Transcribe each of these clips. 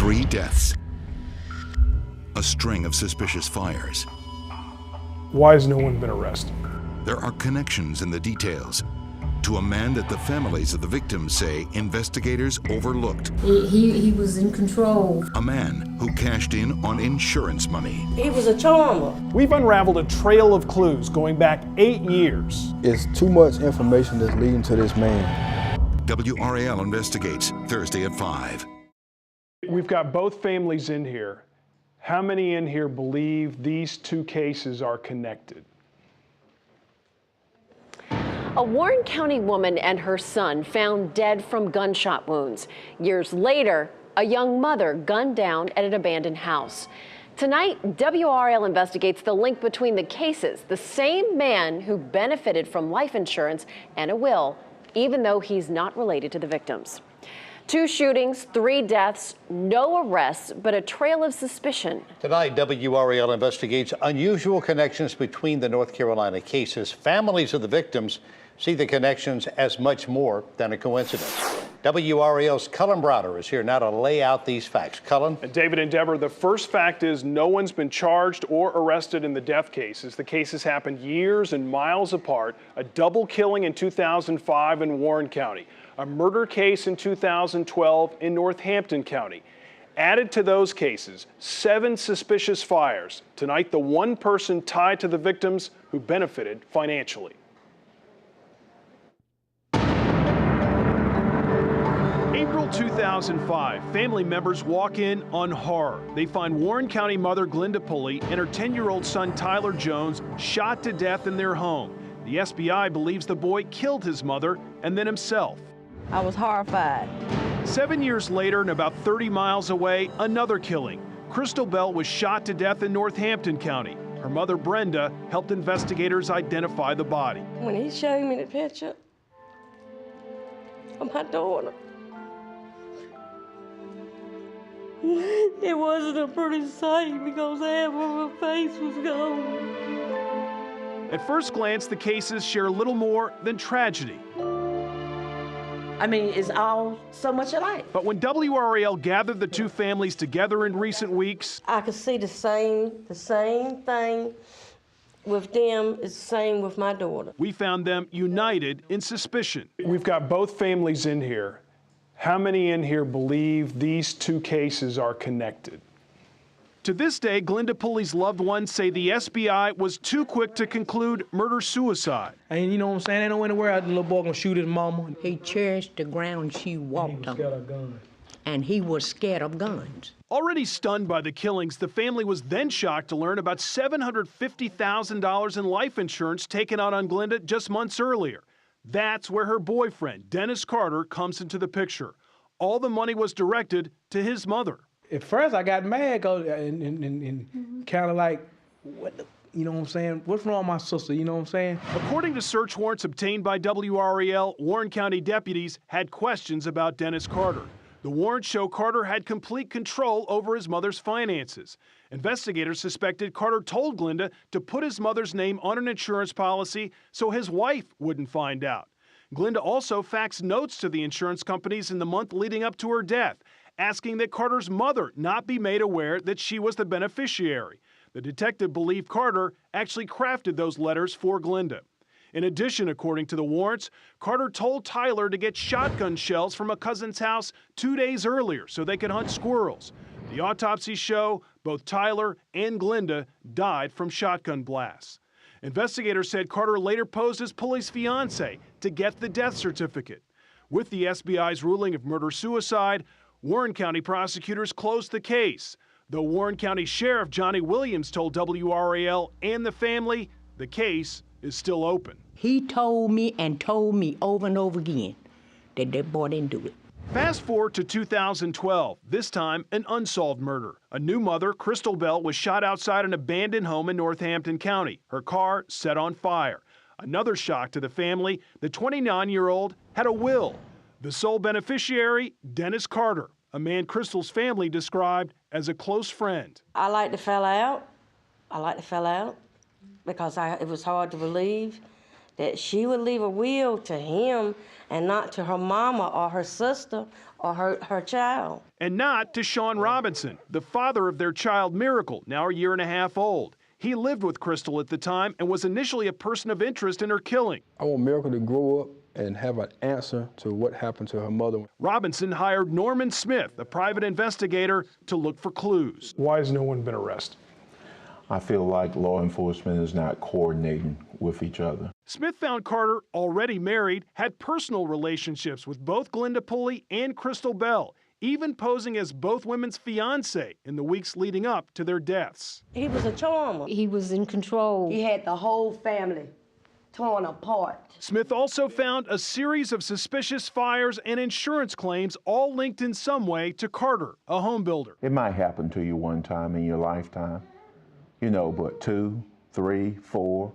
3 deaths. A string of suspicious fires. Why has no one been arrested? There are connections in the details to a man that the families of the victims say investigators overlooked. He was in control. A man who cashed in on insurance money. He was a charmer. We've unraveled a trail of clues going back 8 years. It's too much information that's leading to this man. WRAL investigates Thursday at 5. We've got both families in here. How many in here believe these 2 cases are connected? A Warren County woman and her son found dead from gunshot wounds. Years later, a young mother gunned down at an abandoned house. Tonight, WRAL investigates the link between the cases. The same man who benefited from life insurance and a will, even though he's not related to the victims. 2 shootings, 3 deaths, no arrests, but a trail of suspicion. Tonight, WRAL investigates unusual connections between the North Carolina cases. Families of the victims see the connections as much more than a coincidence. WRAL's Cullen Browder is here now to lay out these facts. Cullen? And David and Deborah, the first fact is no one's been charged or arrested in the death cases. The cases happened years and miles apart. A double killing in 2005 in Warren County. A murder case in 2012 in Northampton County. Added to those cases, 7 suspicious fires. Tonight, the one person tied to the victims who benefited financially. April 2005, family members walk in on horror. They find Warren County mother Glenda Pulley and her 10-year-old son Tyler Jones shot to death in their home. The SBI believes the boy killed his mother and then himself. I was horrified. 7 years later and about 30 miles away, another killing. Crystal Bell was shot to death in Northampton County. Her mother Brenda helped investigators identify the body. When he showed me the picture of my daughter, it wasn't a pretty sight because half of her face was gone. At first glance, the cases share little more than tragedy. I mean, it's all so much alike. But when WRAL gathered the 2 families together in recent weeks, I could see the same thing with them is the same with my daughter. we found them united in suspicion. We've got both families in here. How many in here believe these 2 cases are connected? To this day, Glenda Pulley's loved ones say the SBI was too quick to conclude murder-suicide. And you know what I'm saying? They don't anywhere the little boy gonna shoot his mama. He cherished the ground she walked on. And he was scared of guns. Already stunned by the killings, the family was then shocked to learn about $750,000 in life insurance taken out on Glenda just months earlier. That's where her boyfriend, Dennis Carter, comes into the picture. All the money was directed to his mother. At first I got mad and kind of like, what the, you know what I'm saying? What's wrong with my sister, you know what I'm saying? According to search warrants obtained by WRAL, Warren County deputies had questions about Dennis Carter. The warrants show Carter had complete control over his mother's finances. Investigators suspected Carter told Glenda to put his mother's name on an insurance policy so his wife wouldn't find out. Glenda also faxed notes to the insurance companies in the month leading up to her death, asking that Carter's mother not be made aware that she was the beneficiary. The detective believed Carter actually crafted those letters for Glenda. In addition, according to the warrants, Carter told Tyler to get shotgun shells from a cousin's house 2 days earlier so they could hunt squirrels. The autopsies show both Tyler and Glenda died from shotgun blasts. Investigators said Carter later posed as Pulley's fiance to get the death certificate. With the SBI's ruling of murder-suicide, Warren County prosecutors closed the case. Though Warren County Sheriff Johnny Williams told WRAL and the family the case is still open. He told me over and over again that that boy didn't do it. Fast forward to 2012, this time an unsolved murder. A new mother, Crystal Bell, was shot outside an abandoned home in Northampton County. Her car set on fire. Another shock to the family, the 29-year-old had a will. The sole beneficiary, Dennis Carter, a man Crystal's family described as a close friend. I like to fell out. because it was hard to believe that she would leave a will to him and not to her mama or her sister or her child. And not to Sean Robinson, the father of their child Miracle, now a year and a half old. He lived with Crystal at the time and was initially a person of interest in her killing. I want Miracle to grow up and have an answer to what happened to her mother. Robinson hired Norman Smith, a private investigator, to look for clues. Why has no one been arrested? I feel like law enforcement is not coordinating with each other. Smith found Carter, already married, had personal relationships with both Glenda Pulley and Crystal Bell, even posing as both women's fiancé in the weeks leading up to their deaths. He was a charmer. He was in control. He had the whole family torn apart. Smith also found a series of suspicious fires and insurance claims, all linked in some way to Carter, a home builder. It might happen to you one time in your lifetime, but 2, 3, 4,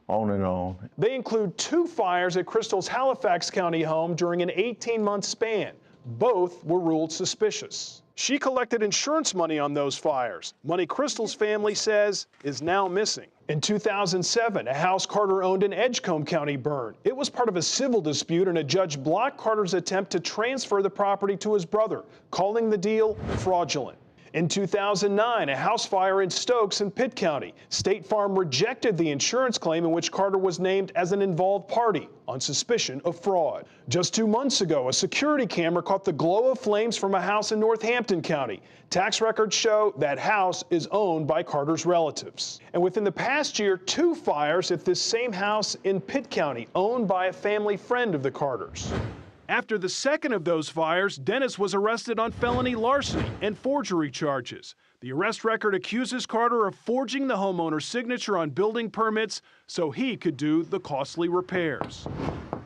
on and on. They include 2 fires at Crystal's Halifax County home during an 18-month span. Both were ruled suspicious. She collected insurance money on those fires, money Crystal's family says is now missing. In 2007, a house Carter owned in Edgecombe County burned. It was part of a civil dispute, and a judge blocked Carter's attempt to transfer the property to his brother, calling the deal fraudulent. In 2009, a house fire in Stokes in Pitt County. State Farm rejected the insurance claim in which Carter was named as an involved party on suspicion of fraud. Just 2 months ago, a security camera caught the glow of flames from a house in Northampton County. Tax records show that house is owned by Carter's relatives. And within the past year, 2 fires at this same house in Pitt County, owned by a family friend of the Carters. After the second of those fires, Dennis was arrested on felony larceny and forgery charges. The arrest record accuses Carter of forging the homeowner's signature on building permits so he could do the costly repairs.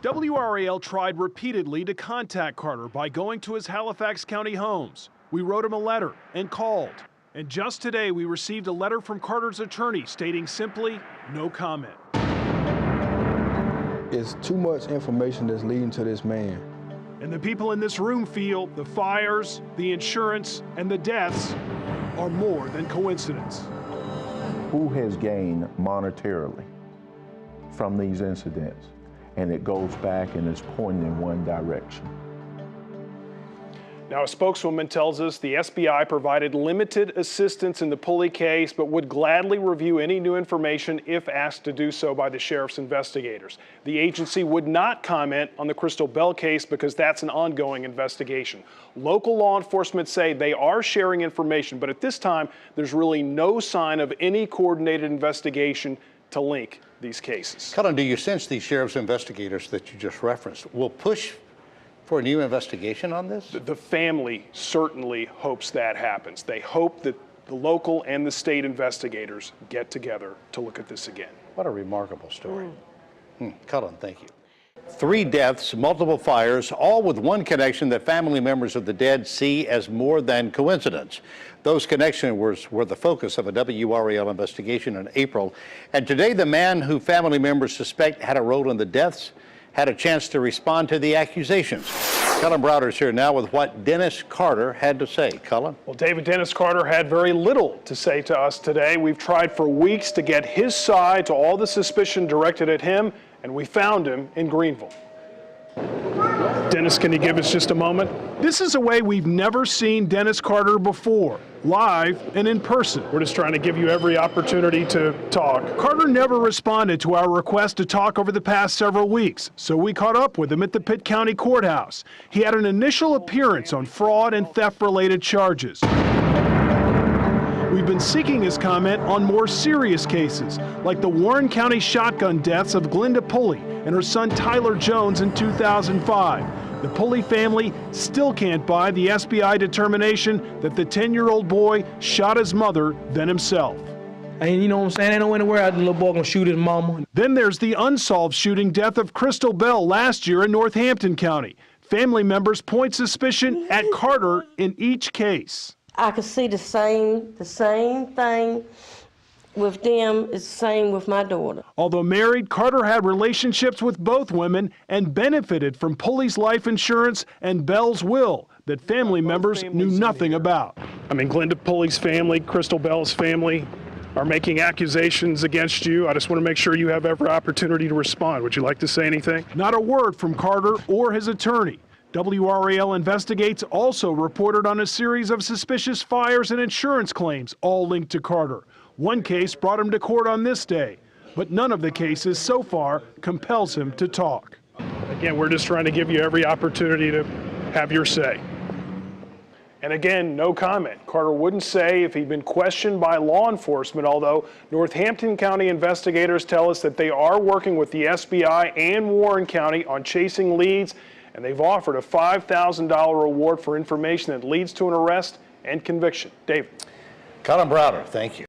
WRAL tried repeatedly to contact Carter by going to his Halifax County homes. We wrote him a letter and called. And just today, we received a letter from Carter's attorney stating simply, no comment. It's too much information that's leading to this man. And the people in this room feel the fires, the insurance, and the deaths are more than coincidence. Who has gained monetarily from these incidents? And it goes back and is pointing in one direction. Now, a spokeswoman tells us the SBI provided limited assistance in the Pulley case, but would gladly review any new information if asked to do so by the sheriff's investigators. The agency would not comment on the Crystal Bell case because that's an ongoing investigation. Local law enforcement say they are sharing information, but at this time, there's really no sign of any coordinated investigation to link these cases. Cullen, do you sense these sheriff's investigators that you just referenced will push for a new investigation on this? The family certainly hopes that happens. They hope that the local and the state investigators get together to look at this again. What a remarkable story. Cullen, thank you. 3 deaths, multiple fires, all with one connection that family members of the dead see as more than coincidence. Those connections were the focus of a WRAL investigation in April. And today, the man who family members suspect had a role in the deaths had a chance to respond to the accusations. Cullen Browder's here now with what Dennis Carter had to say. Cullen? Well, David, Dennis Carter had very little to say to us today. We've tried for weeks to get his side to all the suspicion directed at him, and we found him in Greenville. Dennis, can you give us just a moment? This is a way we've never seen Dennis Carter before, live and in person. We're just trying to give you every opportunity to talk. Carter never responded to our request to talk over the past several weeks, so we caught up with him at the Pitt County Courthouse. He had an initial appearance on fraud and theft-related charges. We've been seeking his comment on more serious cases, like the Warren County shotgun deaths of Glenda Pulley and her son Tyler Jones in 2005. The Pulley family still can't buy the SBI determination that the 10-year-old boy shot his mother, then himself. And you know what I'm saying? Ain't no anywhere the little boy gonna shoot his mama. Then there's the unsolved shooting death of Crystal Bell last year in Northampton County. Family members point suspicion at Carter in each case. I could see the same thing with them is the same with my daughter. Although married, Carter had relationships with both women and benefited from Pulley's life insurance and Bell's will that family members knew nothing about. I mean, Glenda Pulley's family, Crystal Bell's family, are making accusations against you. I just want to make sure you have every opportunity to respond. Would you like to say anything? Not a word from Carter or his attorney. WRAL Investigates also reported on a series of suspicious fires and insurance claims, all linked to Carter. One case brought him to court on this day, but none of the cases so far compels him to talk. Again, we're just trying to give you every opportunity to have your say. And again, no comment. Carter wouldn't say if he'd been questioned by law enforcement, although Northampton County investigators tell us that they are working with the SBI and Warren County on chasing leads, and they've offered a $5,000 reward for information that leads to an arrest and conviction. David. Colin Browder, thank you.